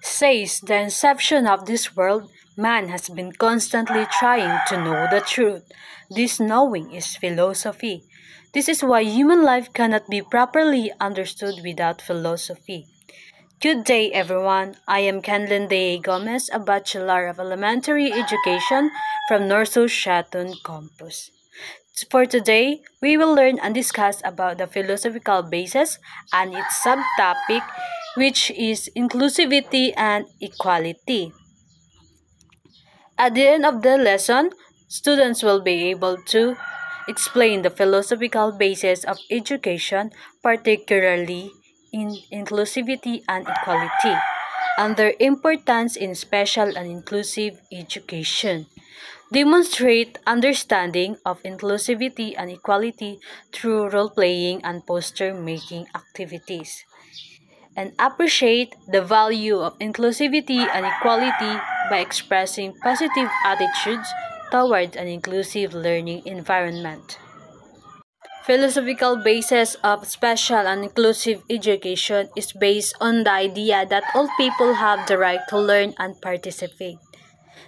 Says the inception of this world, man has been constantly trying to know the truth. This knowing is philosophy. This is why human life cannot be properly understood without philosophy. Good day, everyone. I am Kenlyn De Gomez, a Bachelor of Elementary Education from Norso Shatun Campus. For today, we will learn and discuss about the philosophical basis and its subtopic, which is inclusivity and equality. At the end of the lesson, students will be able to explain the philosophical basis of education, particularly in inclusivity and equality, and their importance in special and inclusive education. Demonstrate understanding of inclusivity and equality through role-playing and poster-making activities. And appreciate the value of inclusivity and equality by expressing positive attitudes towards an inclusive learning environment. Philosophical basis of special and inclusive education is based on the idea that all people have the right to learn and participate.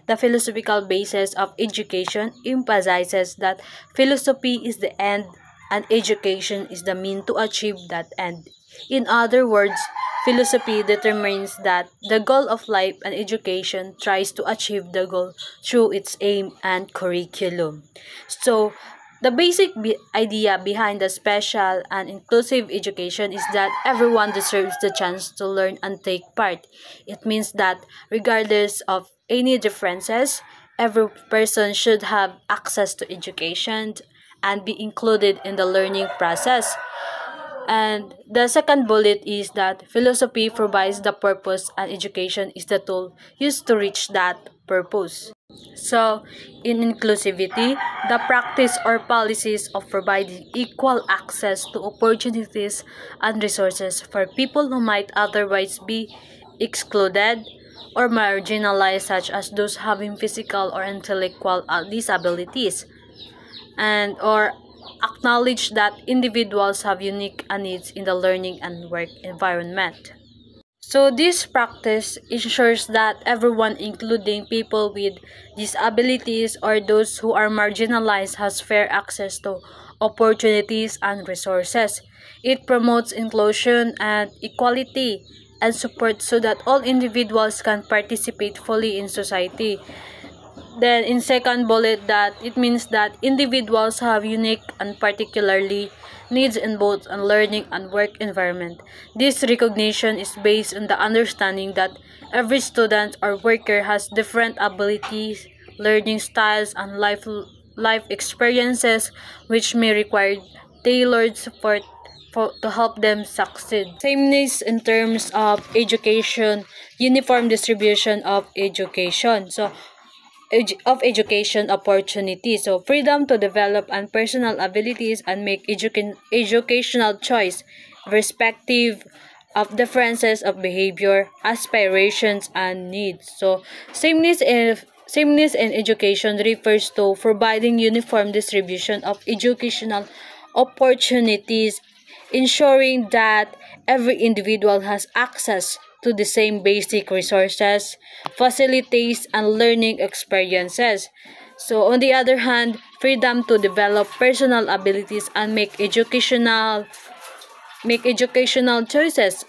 The philosophical basis of education emphasizes that philosophy is the end and education is the mean to achieve that end. In other words, philosophy determines that the goal of life and education tries to achieve the goal through its aim and curriculum. So, the basic idea behind the special and inclusive education is that everyone deserves the chance to learn and take part. It means that regardless of any differences, every person should have access to education and be included in the learning process. And the second bullet is that philosophy provides the purpose and education is the tool used to reach that purpose. So, in inclusivity, the practice or policies of providing equal access to opportunities and resources for people who might otherwise be excluded or marginalized, such as those having physical or intellectual disabilities, and or acknowledge that individuals have unique needs in the learning and work environment. So this practice ensures that everyone, including people with disabilities or those who are marginalized, has fair access to opportunities and resources. It promotes inclusion and equality and support so that all individuals can participate fully in society. Then in second bullet, that it means that individuals have unique and particularly needs in both a learning and work environment. This recognition is based on the understanding that every student or worker has different abilities, learning styles, and life experiences which may require tailored support to help them succeed. Sameness in terms of education, uniform distribution of education. Of education opportunities. So freedom to develop and personal abilities and make educational choice respective of differences of behavior, aspirations, and needs. So sameness in education refers to providing uniform distribution of educational opportunities, ensuring that every individual has access to the same basic resources, facilities, and learning experiences. So, on the other hand, freedom to develop personal abilities and make educational choices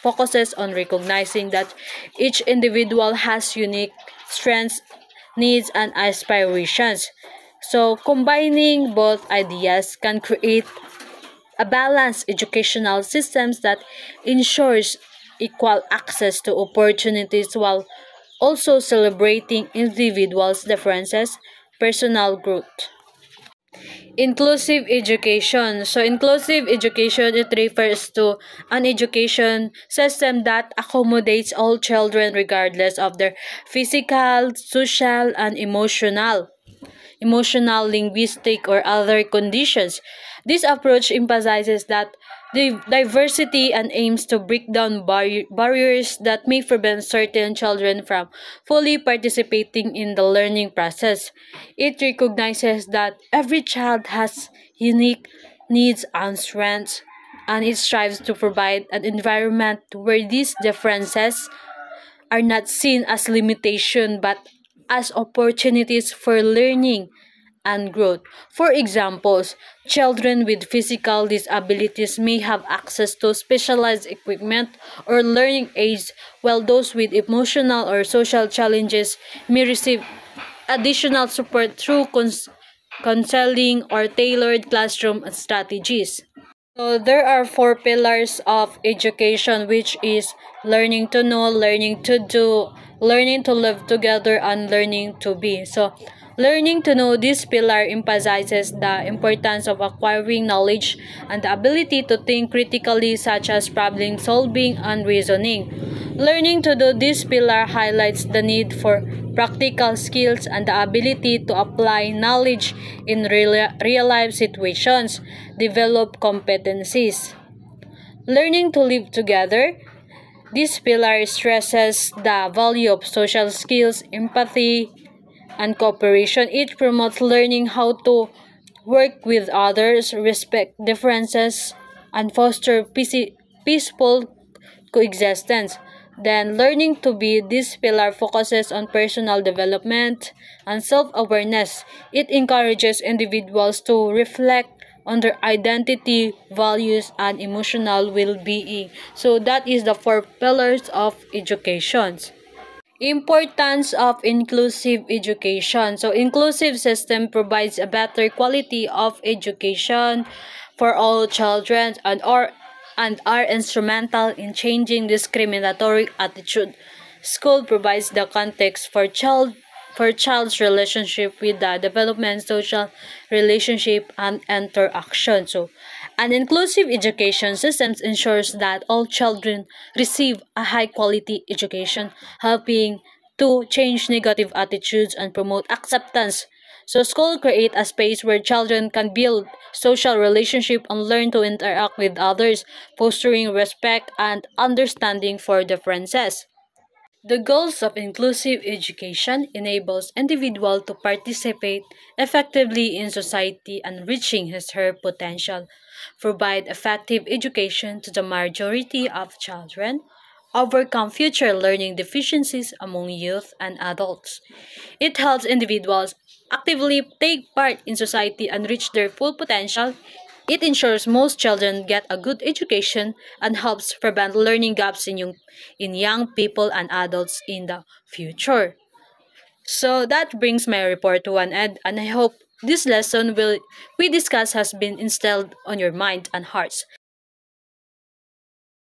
focuses on recognizing that each individual has unique strengths, needs, and aspirations. So, combining both ideas can create a balanced educational systems that ensures equal access to opportunities while also celebrating individuals' differences, personal growth. Inclusive education. So, inclusive education, it refers to an education system that accommodates all children regardless of their physical, social, and emotional, linguistic, or other conditions. This approach emphasizes that the diversity and aims to break down barriers that may prevent certain children from fully participating in the learning process. It recognizes that every child has unique needs and strengths, and it strives to provide an environment where these differences are not seen as limitation but as opportunities for learning and growth. For examples, children with physical disabilities may have access to specialized equipment or learning aids, while those with emotional or social challenges may receive additional support through counseling or tailored classroom strategies. So there are four pillars of education, which is learning to know, learning to do, learning to live together, and learning to be. So learning to know, this pillar emphasizes the importance of acquiring knowledge and the ability to think critically, such as problem solving and reasoning. Learning to do, this pillar highlights the need for practical skills and the ability to apply knowledge in real life situations, develop competencies. Learning to live together, this pillar stresses the value of social skills, empathy, and cooperation. It promotes learning how to work with others, respect differences, and foster peaceful coexistence. Then, learning to be, this pillar focuses on personal development and self awareness. It encourages individuals to reflect on their identity, values, and emotional well being. So, that is the four pillars of education. Importance of inclusive education. So inclusive system provides a better quality of education for all children and are instrumental in changing discriminatory attitude. School provides the context for child's relationship with the development, social relationship, and interaction. So, an inclusive education system ensures that all children receive a high quality education, helping to change negative attitudes and promote acceptance. So, school create a space where children can build social relationship and learn to interact with others, fostering respect and understanding for differences. The goals of inclusive education enables individual to participate effectively in society and reaching his her potential, provide effective education to the majority of children, overcome future learning deficiencies among youth and adults. It helps individuals actively take part in society and reach their full potential. It ensures most children get a good education and helps prevent learning gaps in young people and adults in the future. So that brings my report to an end, and I hope this lesson will we discuss has been instilled on your mind and hearts.